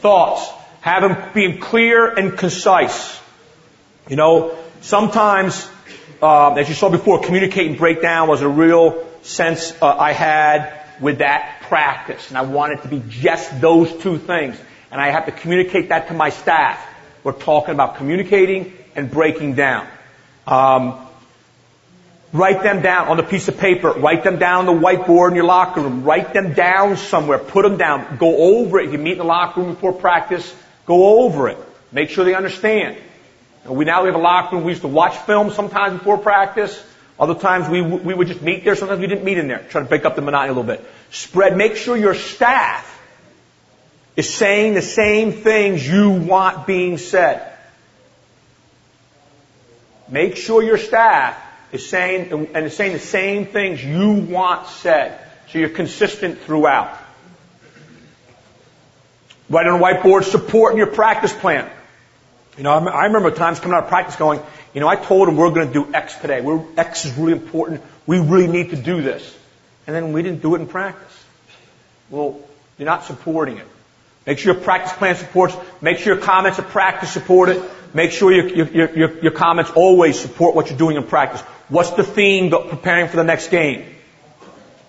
thoughts. Have them being clear and concise. You know, sometimes, as you saw before, communicate and break down was a real sense I had with that practice. And I wanted to be just those two things. And I have to communicate that to my staff. We're talking about communicating and breaking down. Write them down on a piece of paper. Write them down on the whiteboard in your locker room. Write them down somewhere. Put them down. Go over it. If you meet in the locker room before practice, go over it. Make sure they understand. We now have a locker room. We used to watch film sometimes before practice. Other times we would just meet there. Sometimes we didn't meet in there. Try to break up the monotony a little bit. Make sure your staff is saying the same things you want being said. Make sure your staff is saying the same things you want said. So you're consistent throughout. Write on a whiteboard, support in your practice plan. You know, I remember times coming out of practice going, you know, I told them we're going to do X today. X is really important. We really need to do this. And then we didn't do it in practice. Well, you're not supporting it. Make sure your practice plan supports. Make sure your comments at practice support it. Make sure your comments always support what you're doing in practice. What's the theme preparing for the next game?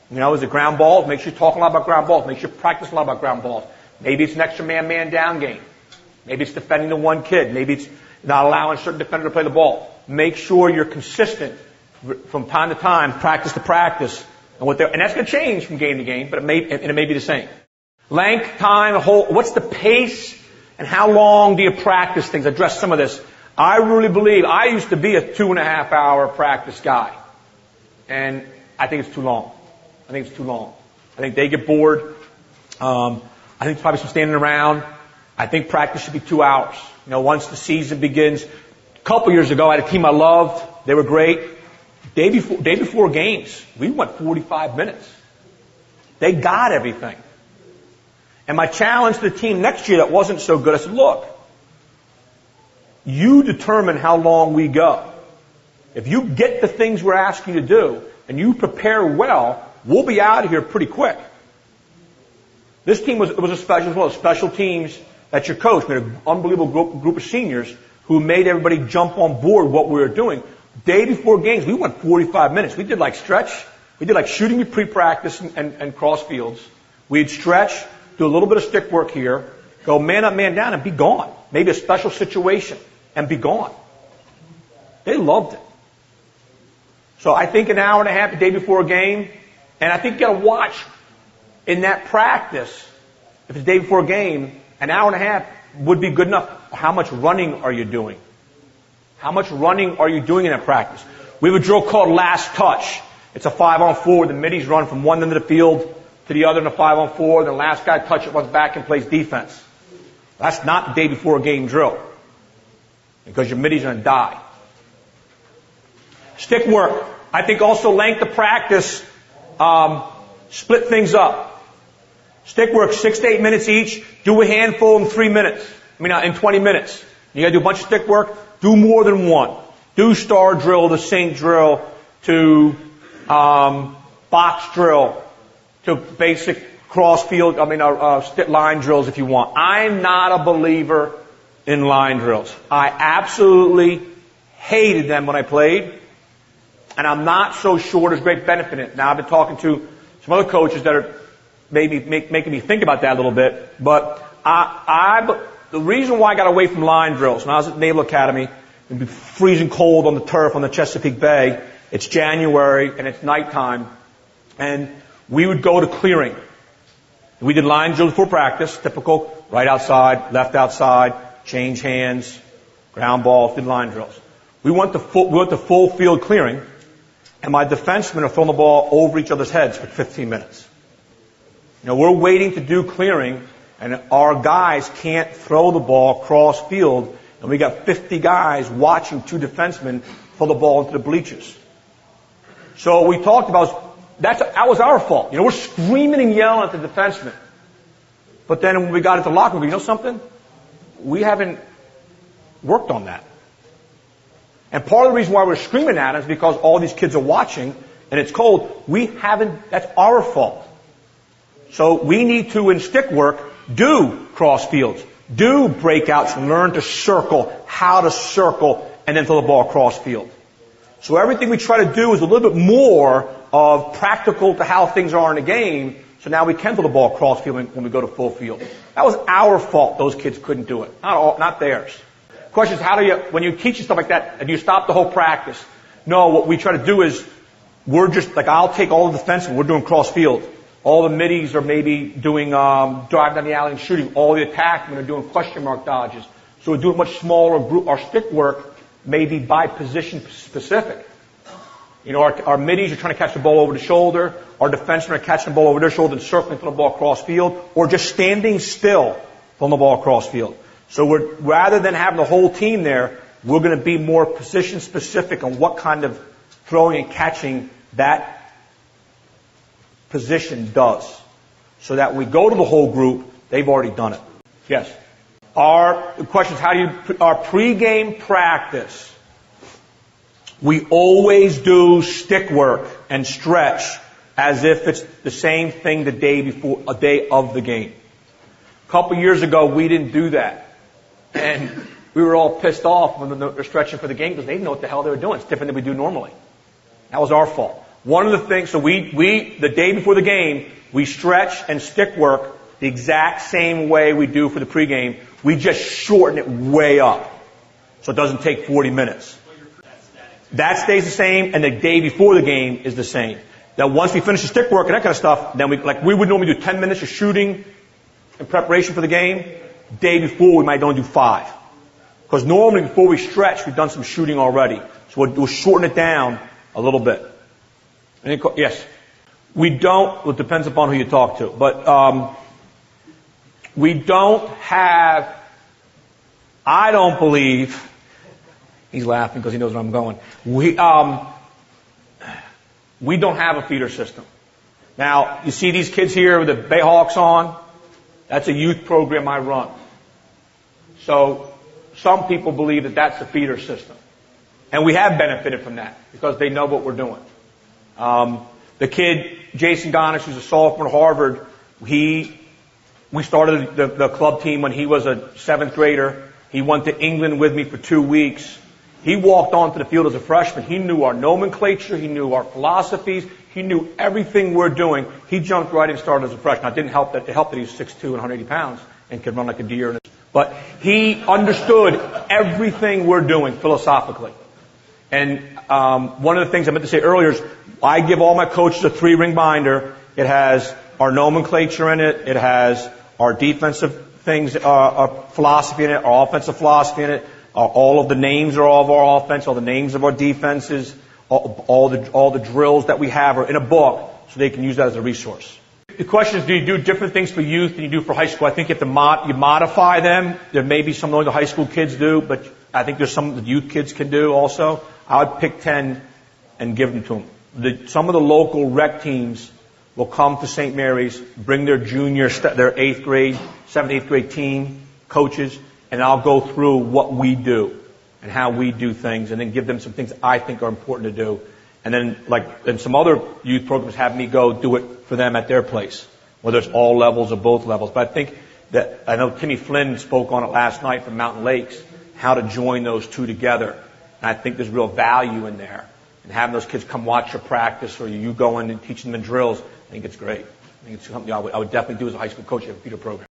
You know, is it ground balls? Make sure you're talking a lot about ground balls. Make sure you practice a lot about ground balls. Maybe it's an extra man down game. Maybe it's defending the one kid. Maybe it's not allowing a certain defender to play the ball. Make sure you're consistent from time to time, practice to practice, and that's going to change from game to game, but it may be the same. Length, time, what's the pace, and how long do you practice things? I addressed some of this. I really believe I used to be a 2.5 hour practice guy, and I think it's too long. I think they get bored. I think it's probably some standing around. I think practice should be 2 hours. You know, once the season begins. A couple years ago, I had a team I loved. They were great. Day before games, we went 45 minutes. They got everything. And my challenge to the team next year that wasn't so good, I said, look, you determine how long we go. If you get the things we're asking you to do, and you prepare well, we'll be out of here pretty quick. This team was special teams that your coach made an unbelievable group of seniors who made everybody jump on board what we were doing. Day before games, we went 45 minutes. We did like stretch. We did like shooting pre-practice and cross fields. We'd stretch, do a little bit of stick work here, go man up, man down, and be gone. Maybe a special situation, and be gone. They loved it. So I think an hour and a half the day before a game, and I think you got to watch in that practice, if it's the day before a game, an hour and a half would be good enough. How much running are you doing? How much running are you doing in that practice? We have a drill called last touch. It's a 5-on-4. The middies run from one end of the field to the other in a 5-on-4. The last guy touches it, runs back and plays defense. That's not the day before a game drill, because your middies are going to die. Stick work. I think also length of practice, split things up. Stick work, 6 to 8 minutes each. Do a handful in 3 minutes. In 20 minutes. You gotta do a bunch of stick work. Do more than one. Do star drill, the sink drill, to box drill, to basic cross field, line drills if you want. I'm not a believer in line drills. I absolutely hated them when I played, and I'm not so sure there's great benefit in it. Now, I've been talking to some other coaches that are maybe making me think about that a little bit, but the reason why I got away from line drills, when I was at Naval Academy, it'd be freezing cold on the turf on the Chesapeake Bay. It's January and it's nighttime, and we would go to clearing. We did line drills before practice, typical right outside, left outside, change hands, ground balls, did line drills. We went to full field clearing, and my defensemen are throwing the ball over each other's heads for 15 minutes. We're waiting to do clearing, and our guys can't throw the ball cross field, and we got 50 guys watching 2 defensemen throw the ball into the bleachers. So we talked about that was our fault. We're screaming and yelling at the defensemen. But then when we got into the locker room, you know something? We haven't worked on that. And part of the reason why we're screaming at it is because all these kids are watching and it's cold. That's our fault. So we need to, in stick work, do cross fields, do breakouts, and learn to circle, how to circle, and then throw the ball across field. So everything we try to do is a little bit more of practical to how things are in the game, so now we can throw the ball across field when we go to full field. That was our fault those kids couldn't do it, not theirs. The question is, when you teach stuff like that, do you stop the whole practice? No, what we try to do is, I'll take all the defense and we're doing cross field. All the middies are maybe doing driving down the alley and shooting. All the attackmen are doing question mark dodges. So we're doing much smaller group. Our stick work may be by position specific. You know, our middies are trying to catch the ball over the shoulder. Our defensemen are catching the ball over their shoulder and circling for the ball across field, or just standing still from the ball across field. So rather than having the whole team there, we're going to be more position specific on what kind of throwing and catching that position does. So that when we go to the whole group, they've already done it. Yes. The question is, our pregame practice, we always do stick work and stretch as if it's the same thing a day of the game. A couple years ago, we didn't do that. And we were all pissed off when they're stretching for the game because they didn't know what the hell they were doing. It's different than we do normally. That was our fault. One of the things, so the day before the game, we stretch and stick work the exact same way we do for the pregame. We just shorten it way up. So it doesn't take 40 minutes. That stays the same, and the day before the game is the same. Now once we finish the stick work and that kind of stuff, then we would normally do 10 minutes of shooting in preparation for the game. Day before we might only do 5. Because normally before we stretch, we've done some shooting already. So we'll shorten it down a little bit. Yes. We don't, well, it depends upon who you talk to, but we don't have, I don't believe, he's laughing because he knows where I'm going. We don't have a feeder system. Now, you see these kids here with the Bayhawks on? That's a youth program I run. So, some people believe that that's the feeder system. And we have benefited from that because they know what we're doing. The kid, Jason Gonish, who's a sophomore at Harvard, we started the club team when he was a 7th grader. He went to England with me for 2 weeks. He walked onto the field as a freshman. He knew our nomenclature. He knew our philosophies. He knew everything we're doing. He jumped right in and started as a freshman. It didn't help that, it helped that he was 6'2" and 180 pounds and could run like a deer. But he understood everything we're doing philosophically. And one of the things I meant to say earlier is I give all my coaches a 3-ring binder. It has our nomenclature in it. It has our defensive things, our philosophy in it, our offensive philosophy in it. All of the names are all of our offense, all the names of our defenses, all the drills that we have are in a book, so they can use that as a resource. The question is, do you do different things for youth than you do for high school? I think you have to you modify them. There may be some of the high school kids do, but I think there's some the youth kids can do also. I would pick 10 and give them to them. Some of the local rec teams will come to St. Mary's, bring their their 8th grade, 7th, 8th grade team, coaches, and I'll go through what we do and how we do things, and then give them some things I think are important to do. And then, and some other youth programs have me go do it for them at their place, whether it's all levels or both levels. But I think that, I know Timmy Flynn spoke on it last night from Mountain Lakes, how to join those two together. And I think there's real value in there. And having those kids come watch your practice, or you go in and teach them the drills, I think it's great. I think it's something I would definitely do as a high school coach at a feeder program.